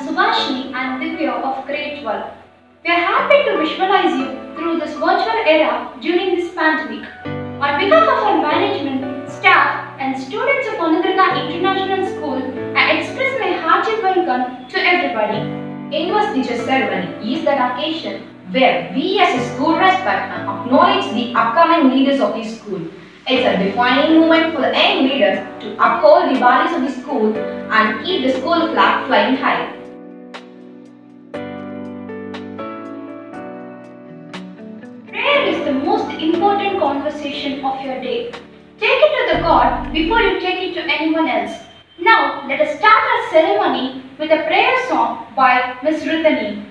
Subhashini and Divya of Grade 12. We are happy to visualize you through this virtual era during this pandemic. On behalf of our management, staff and students of Anudrika International School, I express my hearty welcome to everybody. Investiture Ceremony is that occasion where we as a school respect and acknowledge the upcoming leaders of the school. It's a defining moment for the young leaders to uphold the values of the school and keep the school flag flying high. Prayer is the most important conversation of your day. Take it to the God before you take it to anyone else. Now, let us start our ceremony with a prayer song by Miss Rithani.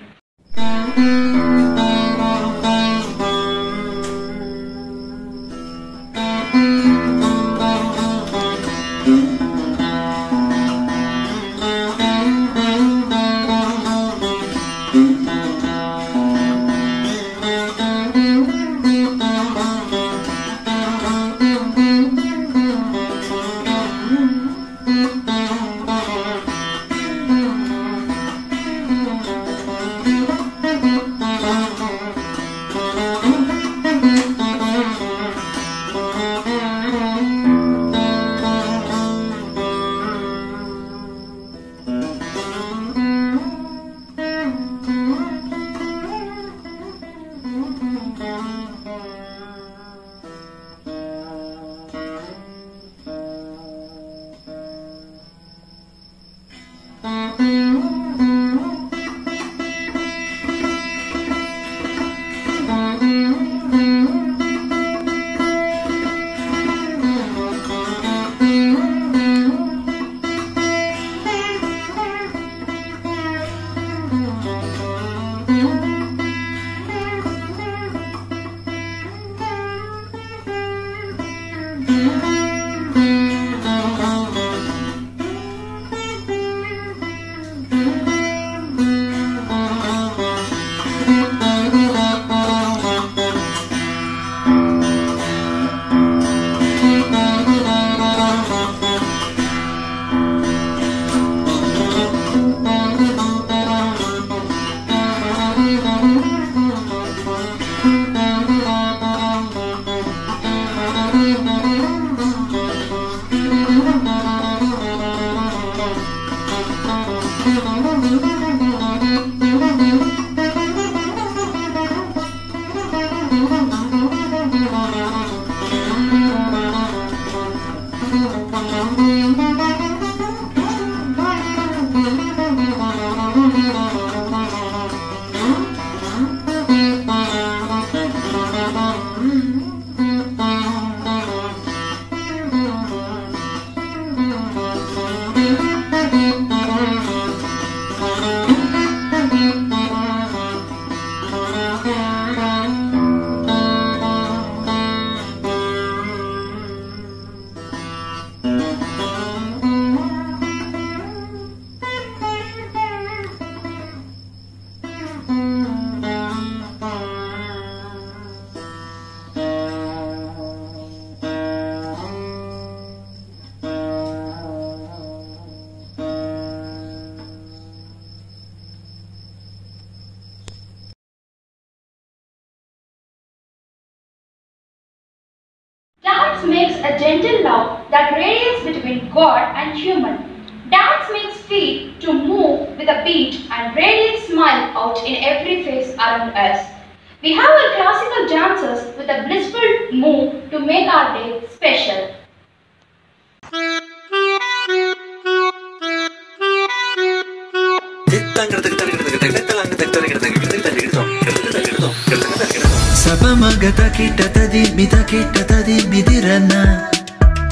Dance makes a gentle love that radiates between God and human. Dance makes feet to move with a beat and radiates smile out in every face around us. We have our classical dancers with a blissful move to make our day special. Sapamagata kita tadi midirana.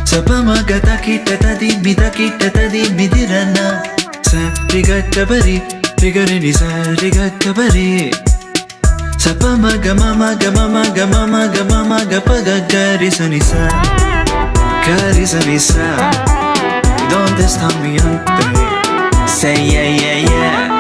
Sapamagata kita tadi midirana. Sa rigata bari, rigari sa rigata bari. Sapamagama gapagagari sanisa. Gari sanisa. Donde está mi ante? Say yeah yeah yeah.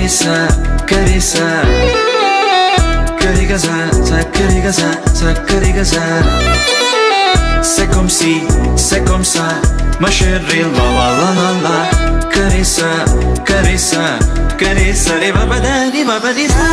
Karisa, Karisa Karigasa, Sakarigasa, Sakarigasa C'est comme ça Ma chérie, la la la la la Karisa, Karisa, Karisa Riba badani, babadisa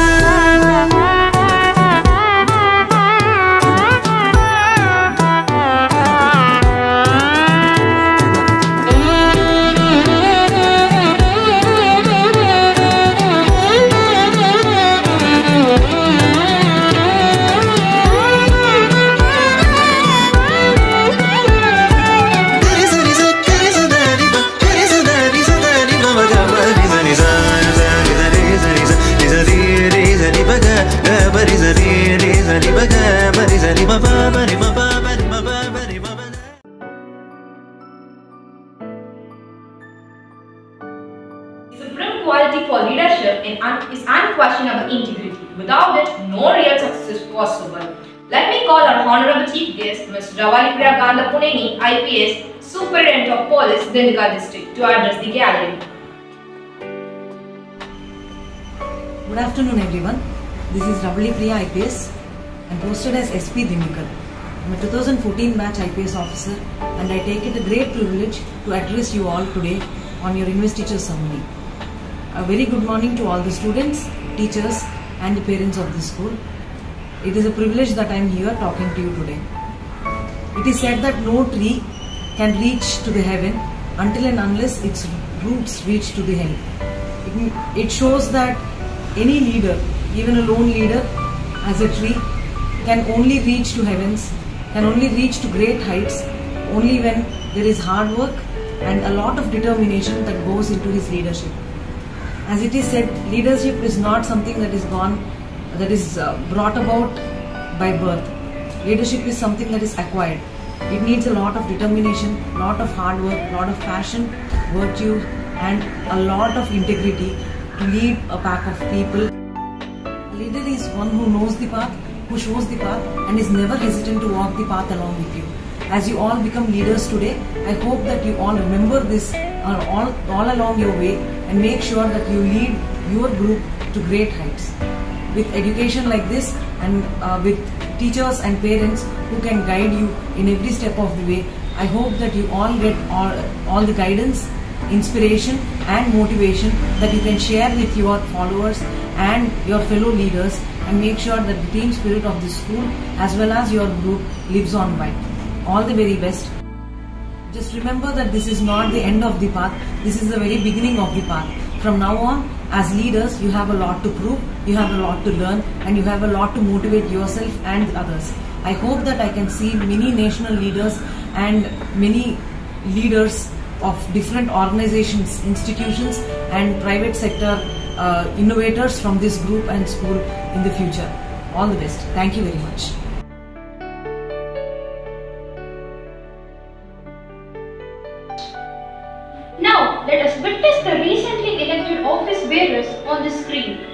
The supreme quality for leadership is unquestionable integrity. Without it, no real success is possible. Let me call our Honorable Chief Guest, Ms. Ravali Priya Ganda Puneni, IPS, Superintendent of Police, Dindika District, to address the gathering. Good afternoon everyone. This is Ravali Priya IPS. I am posted as SP Dindikar. I am a 2014 batch IPS officer and I take it a great privilege to address you all today on your Investiture Ceremony. A very good morning to all the students, teachers and the parents of this school. It is a privilege that I am here talking to you today. It is said that no tree can reach to the heaven until and unless its roots reach to the hell. It shows that any leader, even a lone leader as a tree, can only reach to heavens, can only reach to great heights only when there is hard work and a lot of determination that goes into his leadership. As it is said, leadership is not something that is brought about by birth. Leadership is something that is acquired. It needs a lot of determination, lot of hard work, lot of passion, virtue and a lot of integrity to lead a pack of people. A leader is one who knows the path, who shows the path and is never hesitant to walk the path along with you. As you all become leaders today, I hope that you all remember this all along your way and make sure that you lead your group to great heights. With education like this and with teachers and parents who can guide you in every step of the way, I hope that you all get all the guidance, inspiration and motivation that you can share with your followers and your fellow leaders and make sure that the team spirit of the school as well as your group lives on by. All the very best. Just remember that this is not the end of the path, this is the very beginning of the path. From now on, as leaders, you have a lot to prove, you have a lot to learn and you have a lot to motivate yourself and others. I hope that I can see many national leaders and many leaders of different organizations, institutions and private sector innovators from this group and school in the future. All the best. Thank you very much. Now, let us witness the recently elected office bearers on the screen.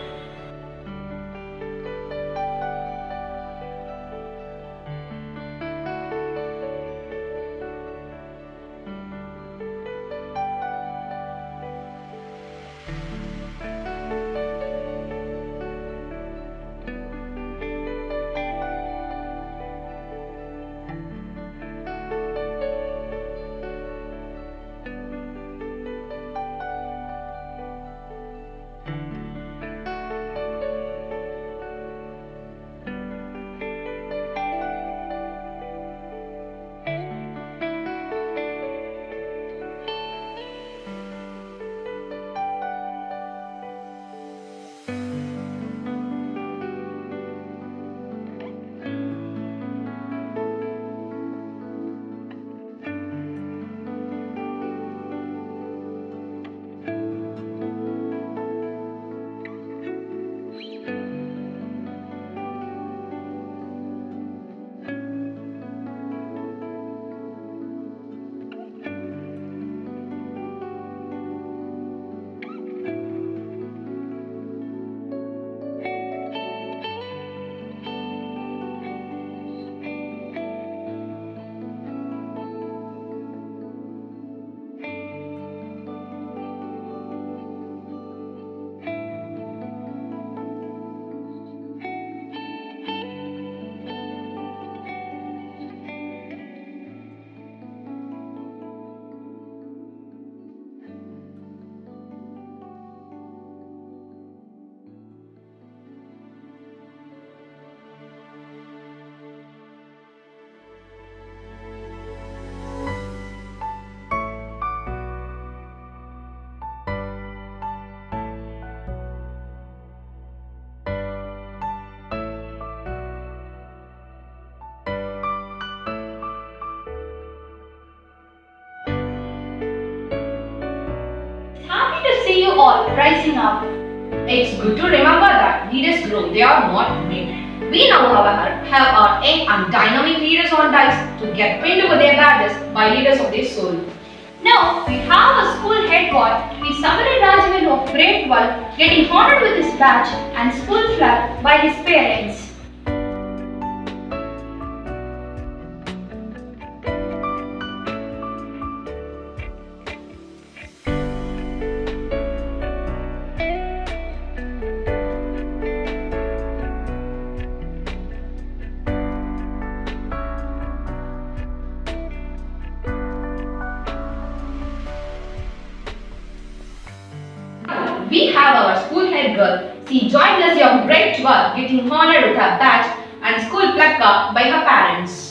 rising up. It's good to remember that leaders grow, they are not made. We now, however, have our young and dynamic leaders on dice to get pinned with their badges by leaders of their soul. Now we have a school head boy, the Samurai Regiment of Grade 12, getting honored with his badge and school flag by his parents. We have our school head girl. She joined us of grade 12, getting honored with her badge and school placard by her parents.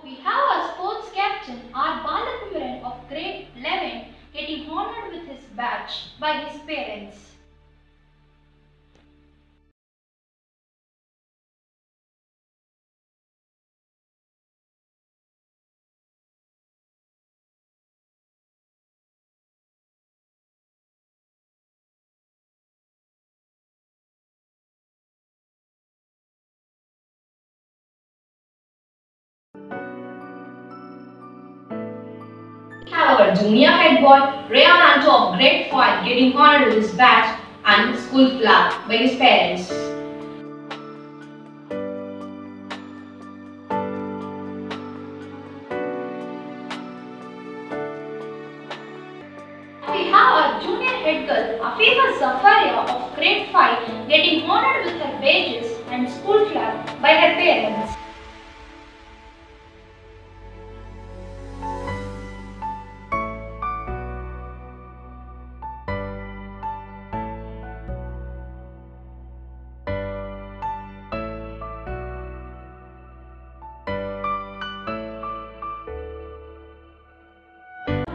We have our sports captain, R. Balakumaran of grade 11, getting honored with his badge by his parents. We have our junior head boy, Rayan Anto of grade 5, getting honored with his badge and school flag by his parents. We have our junior head girl, Afifa Zafaria of grade 5, getting honored with her badges and school flag by her parents.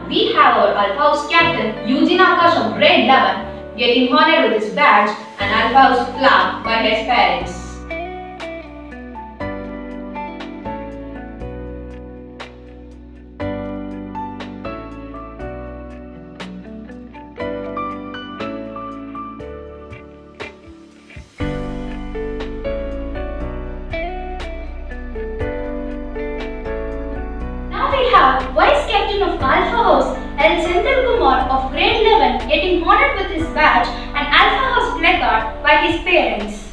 We have our Alpha House captain, Eugene Akash of grade 11, getting honored with his badge and Alpha House flag by his parents. Now we have Vice Captain of Alpha House, L. Senthil Kumar of grade 11, getting honored with his badge and Alpha House placard by his parents.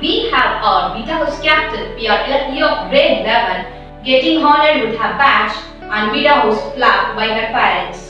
We have our Beta House captain, P.R. Ilakhi of grade 11, getting honored with her badge and Beta House flag by her parents.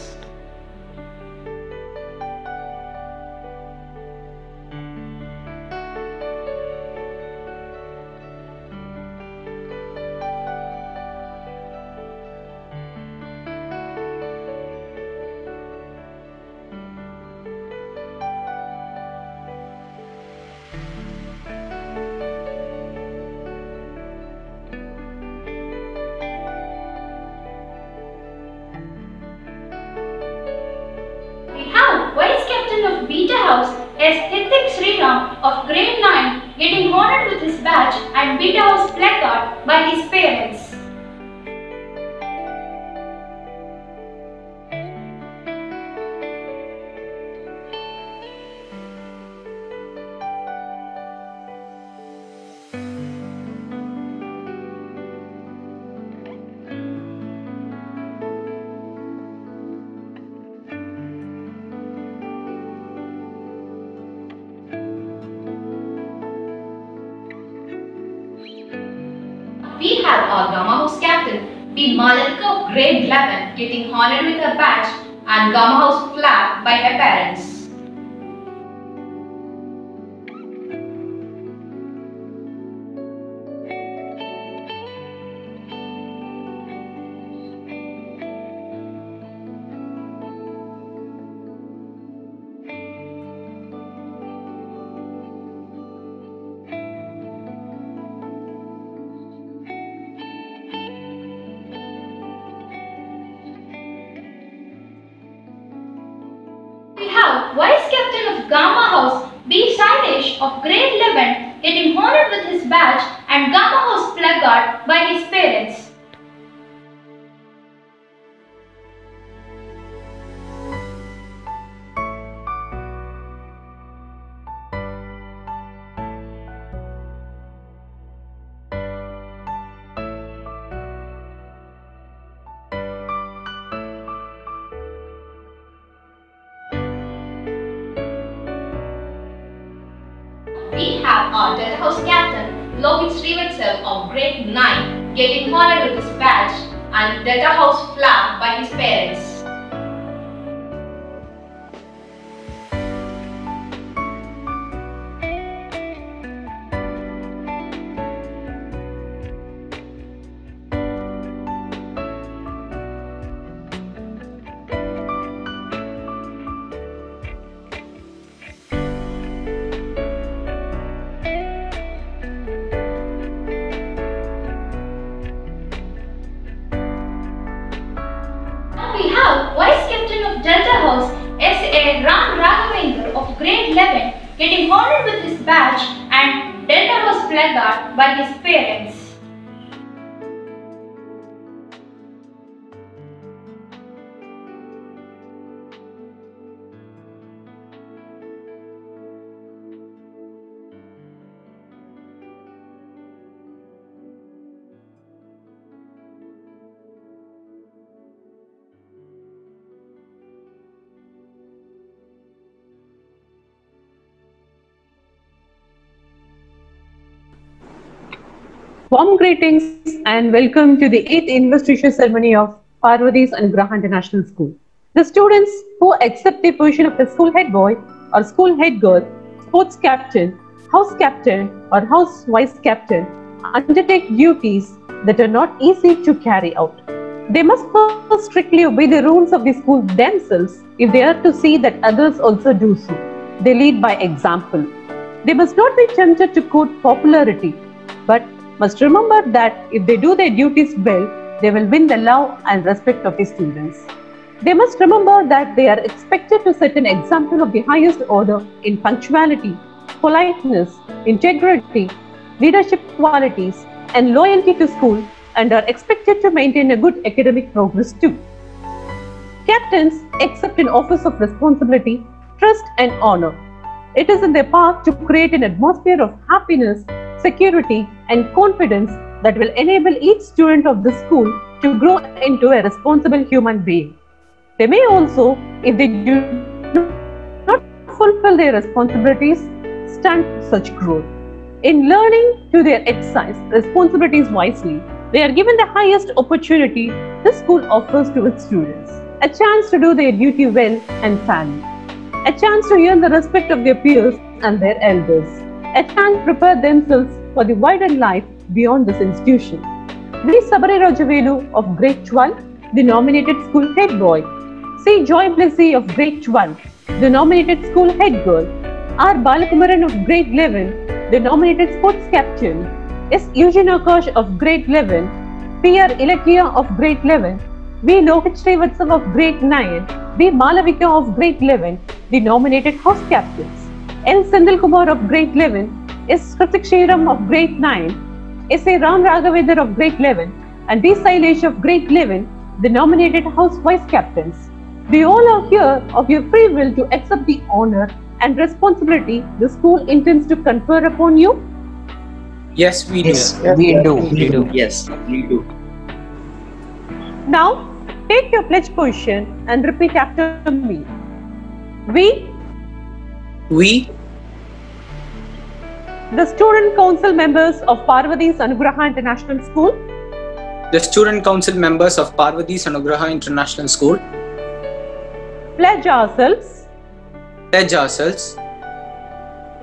We have Vice Captain of Beta House, S. Hithik Sriram of grade 9, getting honored with his badge and Beta House placard by his parents. our Gamma House captain, B. Malalika of grade 11, getting honored with her badge and Gamma House flag by her parents. We have Vice Captain of Gamma House, B. Sailesh of grade 11, getting honored with his badge and Gamma House placard by his parents. We have our Delta House captain, Lohit Srivatsav of grade 9, getting honored with his badge and Delta House flag by his parents. We have Vice Captain of Delta House, S.A. Ram Raghavendra of grade 11, getting honored with his badge and Delta House placard by his parents. Warm greetings and welcome to the 8th Investiture Ceremony of Parvati's Anugraha International School. The students who accept the position of the school head boy or school head girl, sports captain, house captain or house vice captain undertake duties that are not easy to carry out. They must first strictly obey the rules of the school themselves if they are to see that others also do so. They lead by example. They must not be tempted to court popularity, but must remember that if they do their duties well, they will win the love and respect of the students. They must remember that they are expected to set an example of the highest order in punctuality, politeness, integrity, leadership qualities, and loyalty to school, and are expected to maintain a good academic progress too. Captains accept an office of responsibility, trust, and honor. It is in their path to create an atmosphere of happiness, security, and confidence that will enable each student of the school to grow into a responsible human being. They may also, if they do not fulfill their responsibilities, stunt such growth. In learning to their exercise responsibilities wisely, they are given the highest opportunity this school offers to its students. A chance to do their duty well and fairly. A chance to earn the respect of their peers and their elders. A chance to prepare themselves for the wider life beyond this institution. B. Sabari Rajavelu of grade 12, the nominated school head boy. C. Joy Blessy of grade 12, the nominated school head girl. R. Balakumaran of grade 11, the nominated sports captain. S. Eugene Akash of grade 11, P. R. Ilakya of grade 11, V. Lohit Srivatsav of grade 9, B. Malavika of grade 11, the nominated house captains. L. Sendil Kumar of grade 11, S. Kritik Shriram of grade 9, S. A. Ram Raghavendra of grade 11, and D. Sailesh of grade 11, the nominated house vice captains. We all are here of your free will to accept the honor and responsibility the school intends to confer upon you. Yes, we do. Yes, we do. We do. Yes, we do. Now, take your pledge position and repeat after me. We, The the student council members of Parvati's Anugraha International School, the student council members of Parvati's Anugraha International School, pledge ourselves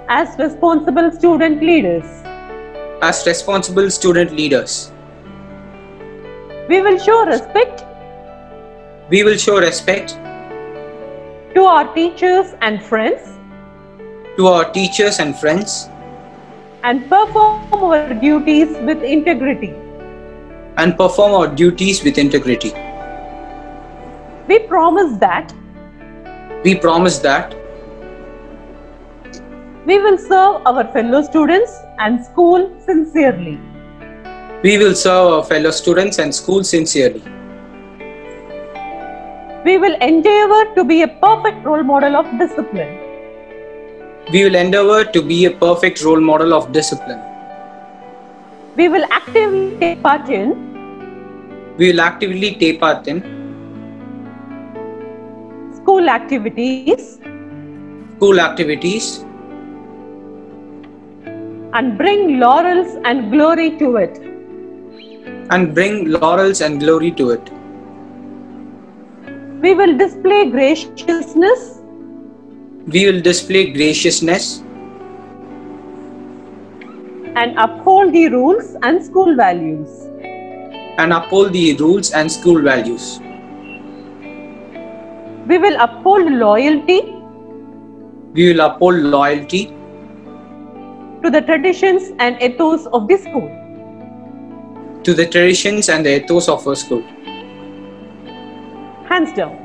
as responsible student leaders. We will show respect to our teachers and friends and perform our duties with integrity. We promise that we will serve our fellow students and school sincerely. We will endeavor to be a perfect role model of discipline. We will actively take part in school activities and bring laurels and glory to it. We will display graciousness and uphold the rules and school values. We will uphold loyalty to the traditions and ethos of the school. Hands down.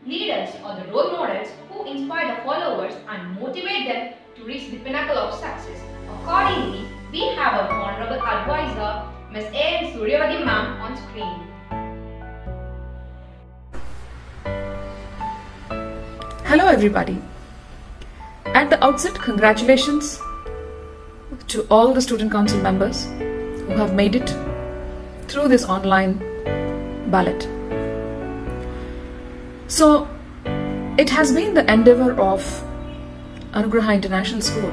Leaders are the role models who inspire the followers and motivate them to reach the pinnacle of success. Accordingly, we have our honorable advisor, Ms. A. Suryavadi ma'am, on screen. Hello everybody. At the outset, congratulations to all the student council members who have made it through this online ballot. So, it has been the endeavor of Anugraha International School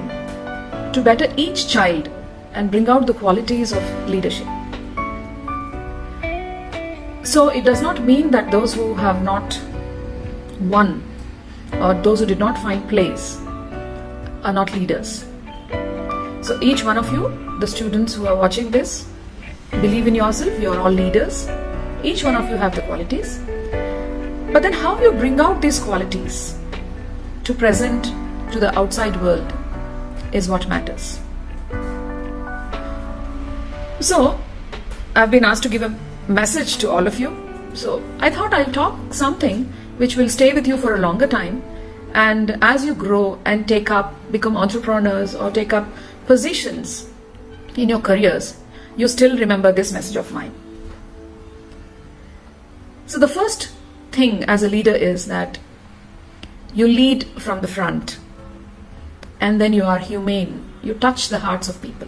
to better each child and bring out the qualities of leadership. So, it does not mean that those who have not won or those who did not find place are not leaders. So, each one of you, the students who are watching this, believe in yourself, you are all leaders. Each one of you have the qualities. But then how you bring out these qualities to present to the outside world is what matters. So, I've been asked to give a message to all of you. So, I thought I'll talk something which will stay with you for a longer time. And as you grow and become entrepreneurs or take up positions in your careers, you still remember this message of mine. So, the first thing as a leader is that you lead from the front and then you are humane. You touch the hearts of people.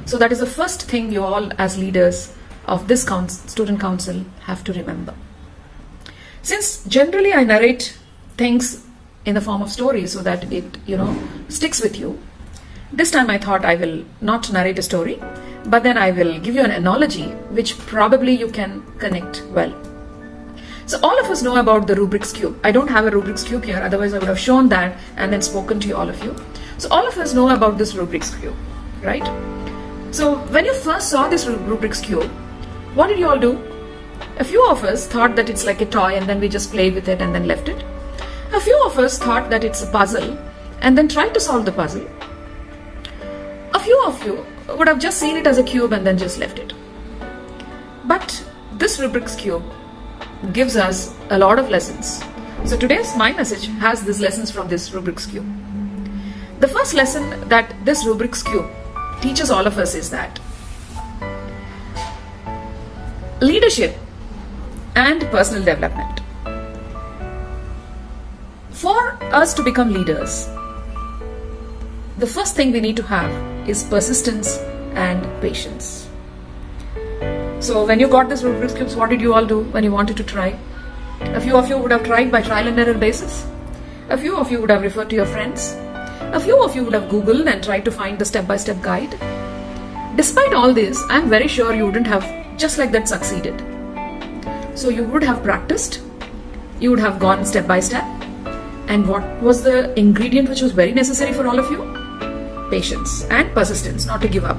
So that is the first thing you all as leaders of this student council have to remember. Since generally I narrate things in the form of stories so that it sticks with you, this time I thought I will not narrate a story, but then I will give you an analogy which probably you can connect well. So all of us know about the Rubik's Cube. I don't have a Rubik's Cube here, otherwise I would have shown that and then spoken to all of you. So all of us know about this Rubik's Cube, right? So when you first saw this Rubik's Cube, what did you all do? A few of us thought that it's like a toy and then we just played with it and then left it. A few of us thought that it's a puzzle and then tried to solve the puzzle. A few of you would have just seen it as a cube and then just left it. But this Rubik's Cube gives us a lot of lessons. So today's my message has these lessons from this Rubik's Cube. The first lesson that this Rubik's Cube teaches all of us is that leadership and personal development. For us to become leaders, the first thing we need to have is persistence and patience. So when you got this Rubik's Cube, what did you all do when you wanted to try? A few of you would have tried by trial and error basis. A few of you would have referred to your friends. A few of you would have Googled and tried to find the step-by-step guide. Despite all this, I'm very sure you wouldn't have just like that succeeded. So you would have practiced, you would have gone step by step. And what was the ingredient which was very necessary for all of you? Patience and persistence, not to give up.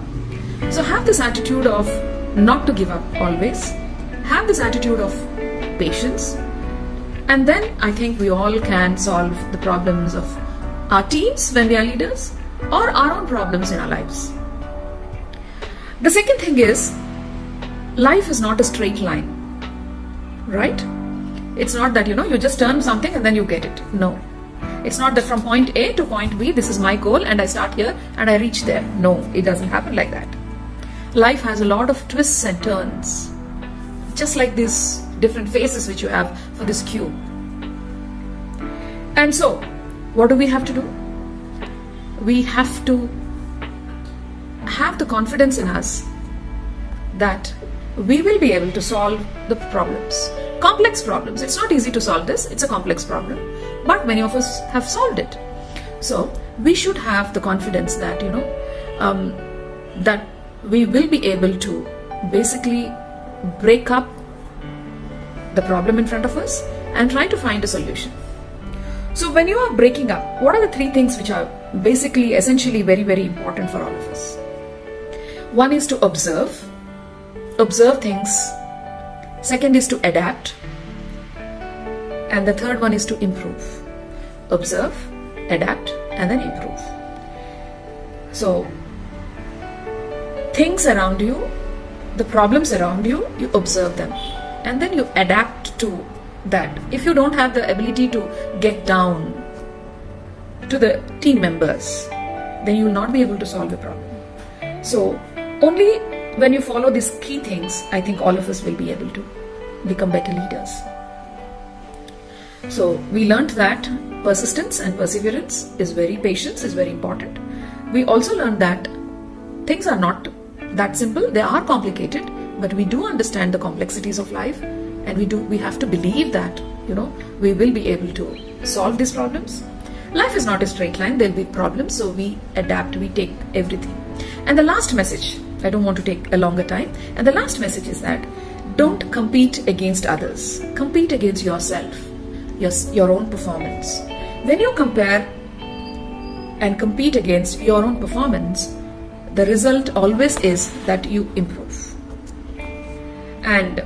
So have this attitude of not to give up always. Have this attitude of patience. And then I think we all can solve the problems of our teams when we are leaders or our own problems in our lives. The second thing is, life is not a straight line, right? It's not that, you just turn something and then you get it. No. It's not that from point A to point B, this is my goal and I start here and I reach there. No, it doesn't happen like that. Life has a lot of twists and turns, just like these different faces which you have for this cube. And so, what do we have to do? We have to have the confidence in us that we will be able to solve the problems. Complex problems. It's not easy to solve this. It's a complex problem. But many of us have solved it. So we should have the confidence that, that we will be able to basically break up the problem in front of us and try to find a solution. So when you are breaking up, what are the three things which are basically essentially very, very important for all of us? One is to observe things. Second is to adapt. And the third one is to improve. Observe, adapt, and then improve. So things around you, the problems around you, you observe them. And then you adapt to that. If you don't have the ability to get down to the team members, then you will not be able to solve the problem. So only when you follow these key things, I think all of us will be able to become better leaders. So we learned that persistence and perseverance patience is very important. We also learned that things are not that simple. They are complicated, but we do understand the complexities of life, and we have to believe that, we will be able to solve these problems. Life is not a straight line. There will be problems, so we adapt, we take everything. And the last message, I don't want to take a longer time, and the last message is that don't compete against others. Compete against yourself, your own performance. When you compare and compete against your own performance, the result always is that you improve. And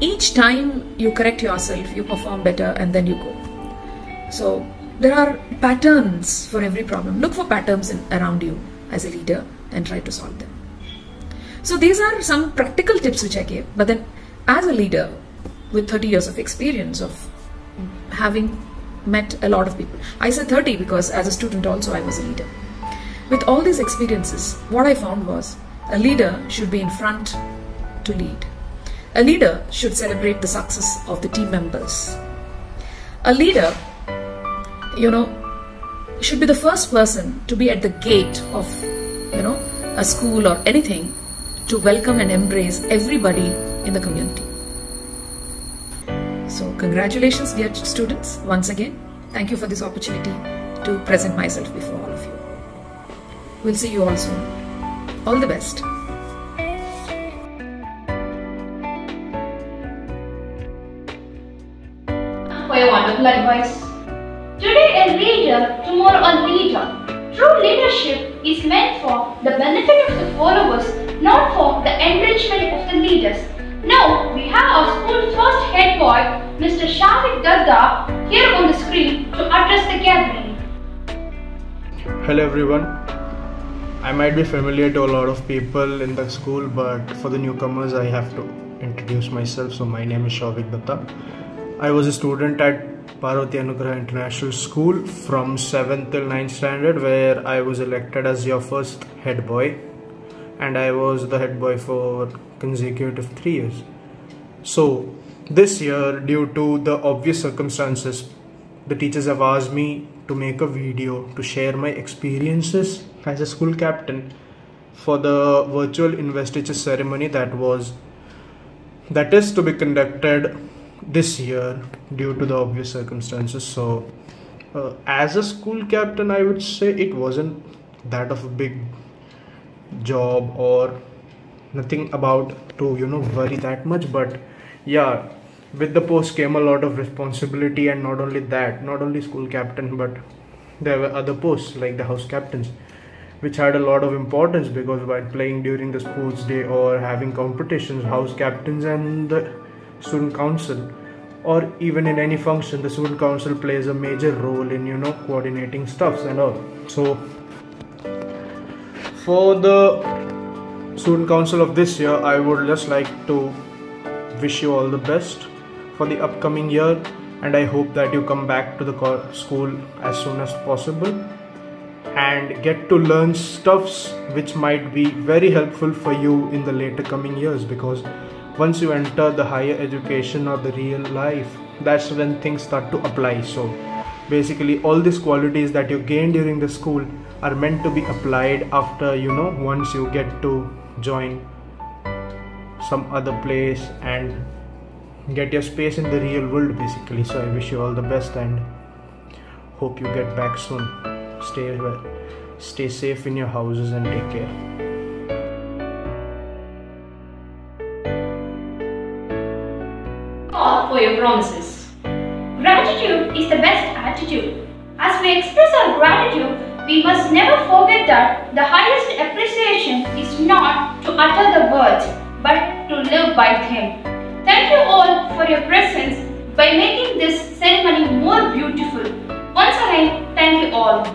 each time you correct yourself, you perform better, and then you go. So there are patterns for every problem. Look for patterns around you as a leader and try to solve them. So these are some practical tips which I gave. But then as a leader with 30 years of experience of having met a lot of people, I said 30 because as a student also I was a leader. With all these experiences, what I found was a leader should be in front to lead. A leader should celebrate the success of the team members. A leader, should be the first person to be at the gate of, a school or anything to welcome and embrace everybody in the community. So congratulations, dear students, once again. Thank you for this opportunity to present myself before all of you. We'll see you all soon. All the best. For your wonderful advice. Today a leader, tomorrow a leader. True leadership is meant for the benefit of the followers, not for the enrichment of the leaders. Now we have our school first head boy, Mr. Shavik Dadda, here on the screen to address the gathering. Hello everyone. I might be familiar to a lot of people in the school, but for the newcomers I have to introduce myself. So my name is Shavik Dadda. I was a student at Parvati Anugraha International School from 7th till 9th standard, where I was elected as your first head boy, and I was the head boy for consecutive 3 years. So this year, due to the obvious circumstances, the teachers have asked me to make a video to share my experiences as a school captain for the virtual investiture ceremony that is to be conducted this year due to the obvious circumstances. So as a school captain, I would say it wasn't that of a big job or nothing about to worry that much, but yeah, with the post came a lot of responsibility. And not only school captain, but there were other posts like the house captains, which had a lot of importance, because while playing during the sports day or having competitions, house captains and the student council, or even in any function, the student council plays a major role in coordinating stuffs and all. So for the student council of this year, I would just like to wish you all the best for the upcoming year, and I hope that you come back to the school as soon as possible and get to learn stuffs which might be very helpful for you in the later coming years, because once you enter the higher education or the real life, that's when things start to apply. So basically all these qualities that you gain during the school are meant to be applied after once you get to join some other place and get your space in the real world basically. So I wish you all the best and hope you get back soon. Stay safe in your houses and take care. All for your promises. Gratitude is the best attitude. As we express our gratitude, we must never forget that the highest appreciation is not to utter the words, but to live by them. Thank you all for your presence by making this ceremony more beautiful. Once again, thank you all.